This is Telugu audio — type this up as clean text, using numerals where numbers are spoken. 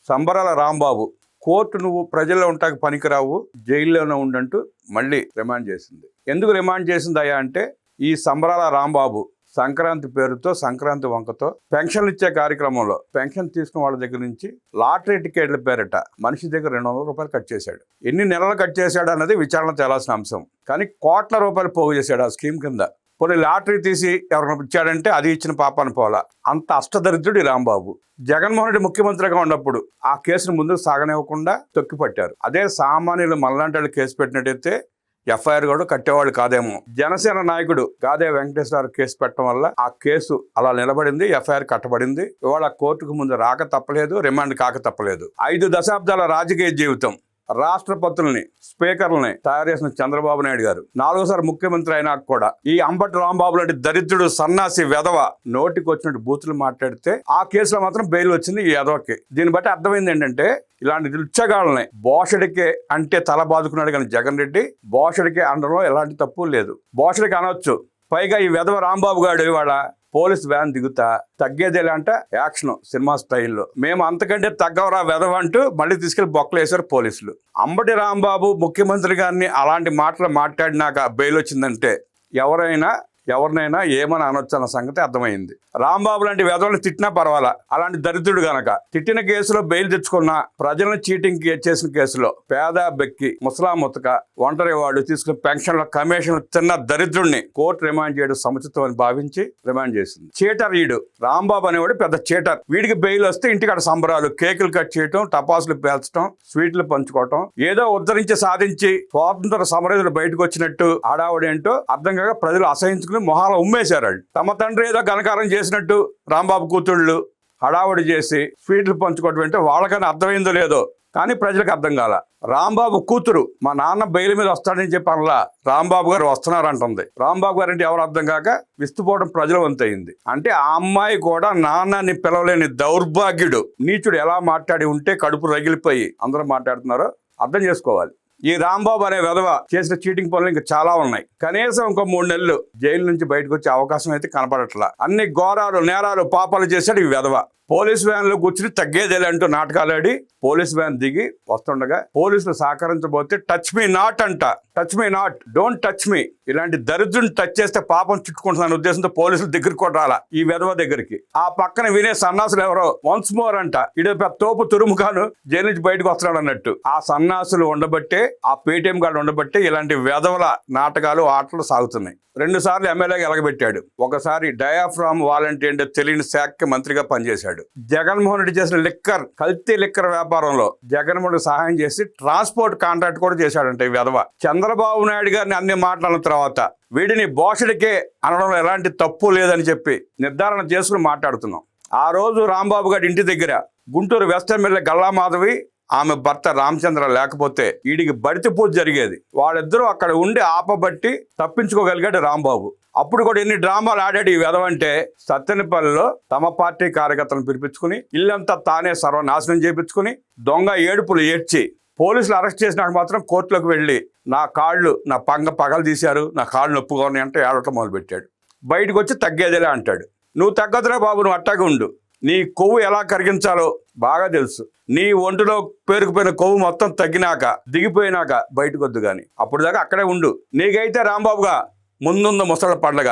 సంబరాల రాంబాబు కోర్టు నువ్వు ప్రజల్లో ఉంటాకి పనికిరావు, జైల్లోనే ఉండంటూ మళ్ళీ రిమాండ్ చేసింది. ఎందుకు రిమాండ్ చేసిందయ్యా అంటే, ఈ సంబరాల రాంబాబు సంక్రాంతి పేరుతో, సంక్రాంతి వంకతో పెన్షన్లు ఇచ్చే కార్యక్రమంలో పెన్షన్ తీసుకున్న వాళ్ళ దగ్గర నుంచి లాటరీ టికెట్ల పేరిట మనిషి దగ్గర 200 రూపాయలు కట్ చేశాడు. ఎన్ని నెలలు కట్ చేశాడు అన్నది విచారణ తేలాల్సిన అంశం. కానీ కోట్ల రూపాయలు పోగు చేశాడు ఆ స్కీమ్ కింద. కొన్ని లాటరీ తీసి ఎవరైనా ఇచ్చాడంటే అది ఇచ్చిన పాపాన్ని పోలా. అంత అష్టదరిద్రుడు ఈ రాంబాబు. జగన్మోహన్ రెడ్డి ముఖ్యమంత్రిగా ఉన్నప్పుడు ఆ కేసును ముందుకు సాగనివ్వకుండా తొక్కిపట్టారు. అదే సామాన్యులు మనలాంటి వాళ్ళు కేసు పెట్టినట్టయితే ఎఫ్ఐఆర్ కూడా కట్టేవాళ్ళు కాదేమో. జనసేన నాయకుడు గాదే వెంకటేశ్వర కేసు పెట్టడం వల్ల ఆ కేసు అలా నిలబడింది, ఎఫ్ఐఆర్ కట్టబడింది. ఇవాళ కోర్టుకు ముందు రాక తప్పలేదు, రిమాండ్ కాక తప్పలేదు. 5 దశాబ్దాల రాజకీయ జీవితం, రాష్ట్రపతుల్ని, స్పీకర్లని తయారు చేసిన చంద్రబాబు నాయుడు గారు 4వ ముఖ్యమంత్రి అయినా కూడా ఈ అంబటి రాంబాబు లాంటి దరిద్రుడు, సన్నాసి, వెధవ నోటికి వచ్చినట్టు బూతులు మాట్లాడితే ఆ కేసులో మాత్రం బెయిల్ వచ్చింది ఈ వెధవకి. దీన్ని బట్టి అర్థమైంది ఏంటంటే, ఇలాంటి లుచ్చగాళ్ళని బోషడికే అంటే తల బాదుకున్నాడు కానీ జగన్ రెడ్డి, బోషడికే అనడంలో ఎలాంటి తప్పు లేదు. బోషడికి అనొచ్చు. పైగా ఈ వెధవ రాంబాబు గారు ఇవాళ పోలీస్ వ్యాన్ దిగుతా తగ్గేదేలంట యాక్షన్ సినిమా స్టైల్లో. మేము అంతకంటే తగ్గవరా వెధవ అంటూ మళ్ళీ తీసుకెళ్లి బొక్కలు వేశారు పోలీసులు. అంబటి రాంబాబు ముఖ్యమంత్రి గారిని అలాంటి మాటలు మాట్లాడినాక బెయిల్ వచ్చిందంటే ఎవరినైనా ఏమని అనొచ్చు అన్న సంగతి అర్థమైంది. రాంబాబు లాంటి వెధవలను తిట్టినా పర్వాలా, అలాంటి దరిద్రుడు గనక తిట్టిన కేసులో బెయిల్ తెచ్చుకున్న, ప్రజలను చీటింగ్ చేసిన కేసులో పేద బెక్కి, ముసలా ముతక, ఒంటరి వాడు తీసుకున్న పెన్షన్ల కమిషన్లు తిన్న దరిద్రుడిని కోర్టు రిమాండ్ చేయడం సముచితం అని భావించి రిమాండ్ చేసింది. చీటర్ వీడు రాంబాబు అనేవాడు పెద్ద చీటర్. వీడికి బెయిల్ వస్తే ఇంటికాడ సంబరాలు, కేకులు కట్ చేయటం, టపాసులు పేల్చడం, స్వీట్లు పంచుకోవటం, ఏదో ఉద్ధరించి సాధించి స్వాతంత్ర సమరయులు బయటకు వచ్చినట్టు హడావుడేంటో అర్థం కాక ప్రజలు అసహించుకుని మొహాల ఉమ్మేశారు. తమ తండ్రి ఏదో ఘనకారం చేసినట్టు రాంబాబు కూతుళ్ళు హడావుడి చేసి స్వీట్లు పంచుకోవటం అంటే వాళ్ళకన్నా అర్థమైందో లేదో కానీ ప్రజలకు అర్థం కాల. రాంబాబు కూతురు మా నాన్న బెయిల్ మీద వస్తాడని చెప్పి అనలా, రాంబాబు గారు వస్తున్నారంటుంది. రాంబాబు గారు అంటే ఎవరు అర్థం కాక విస్తుపోవడం ప్రజల వంతయింది. అంటే ఆ అమ్మాయి కూడా నాన్నని పిలవలేని దౌర్భాగ్యుడు, నీచుడు ఎలా మాట్లాడి ఉంటే కడుపు రగిలిపోయి అందరూ మాట్లాడుతున్నారో అర్థం చేసుకోవాలి. ఈ రాంబాబు అనే వెధవ చేసిన చీటింగ్ పనులు ఇంకా చాలా ఉన్నాయి. కనీసం ఇంకో 3 నెలలు జైలు నుంచి బయటకు వచ్చే అవకాశం అయితే కనపడట్లా. అన్ని ఘోరాలు, నేరాలు, పాపాలు చేశాడు ఈ వెధవ. పోలీస్ వ్యాన్ లో కూర్చుని తగ్గేదేలే అంటూ నాటకాలాడి పోలీస్ వ్యాన్ దిగి వస్తుండగా పోలీసులు సహకరించబోతే టచ్ మీ నాట్ అంట. Touch me not, don't touch me. ఇలాంటి దరిద్రుని టచ్ చేస్తే పాపం చుట్టుకుంటున్న ఉద్దేశంతో పోలీసులు దగ్గరికి కూడా రాలా ఈ వెధవ దగ్గరికి. ఆ పక్కన వినే సన్నాసులు ఎవరో వన్స్ మోర్ అంట, ఇడే పెద్ద తోపు తురుముఖాను జైలు నుంచి బయటకు వస్తున్నాడు అన్నట్టు. ఆ సన్నాసులు ఉండబట్టే, ఆ పేటీఎం కార్డు ఉండబట్టే ఇలాంటి వెధవల నాటకాలు, ఆటలు సాగుతున్నాయి. 2 సార్లు ఎమ్మెల్యేగా ఎలగబెట్టాడు. ఒకసారి డయాఫ్రామ్ వాలంటీర్ తెలియని శాఖ మంత్రిగా పనిచేశాడు. జగన్మోహన్ రెడ్డి చేసిన కల్తీ లిక్కర్ వ్యాపారంలో జగన్మోహన్ సహాయం చేసి ట్రాన్స్పోర్ట్ కాంట్రాక్ట్ కూడా చేశాడంట ఈ వెధవ. చంద్రబాబు నాయుడు గారిని అన్ని మాట్లాడిన తర్వాత వీడిని బోషడికే అనడంలో ఎలాంటి తప్పు లేదని చెప్పి నిర్ధారణ చేసుకుని మాట్లాడుతున్నాం. ఆ రోజు రాంబాబు గారి ఇంటి దగ్గర గుంటూరు వెస్ట్ ఎమ్మెల్యే గల్లా మాధవి, ఆమె భర్త రామచంద్ర లేకపోతే వీడికి బడితి పూజ జరిగేది. వాళ్ళిద్దరూ అక్కడ ఉండి ఆపబట్టి తప్పించుకోగలిగాడు రాంబాబు. అప్పుడు కూడా ఎన్ని డ్రామాలు ఆడాడు ఈ వెధవంటే, సత్తెనపల్లిలో తమ పార్టీ కార్యకర్తలను పిలిపించుకుని ఇల్లంతా తానే సర్వనాశనం చేయించుకుని దొంగ ఏడుపులు ఏడ్చి పోలీసులు అరెస్ట్ చేసినాక మాత్రం కోర్టులోకి వెళ్ళి నా పగలు తీశారు, నా కాళ్ళు నొప్పుగా ఉన్నాయి అంటే ఏడవటం మొదలుపెట్టాడు. బయటకు వచ్చి తగ్గేదేలే అంటాడు. నువ్వు తగ్గదురా బాబు, నువ్వు అట్టాగా ఉండు. నీ కొవ్వు ఎలా కరిగించాలో బాగా తెలుసు. నీ ఒంటిలో పేరుకుపోయిన కొవ్వు మొత్తం తగ్గినాక, దిగిపోయినాక బయటకు వద్దు కానీ అప్పుడు దాకా అక్కడే ఉండు. నీకైతే రాంబాబుగా ముందుంద ముసళ్ళ పండగ.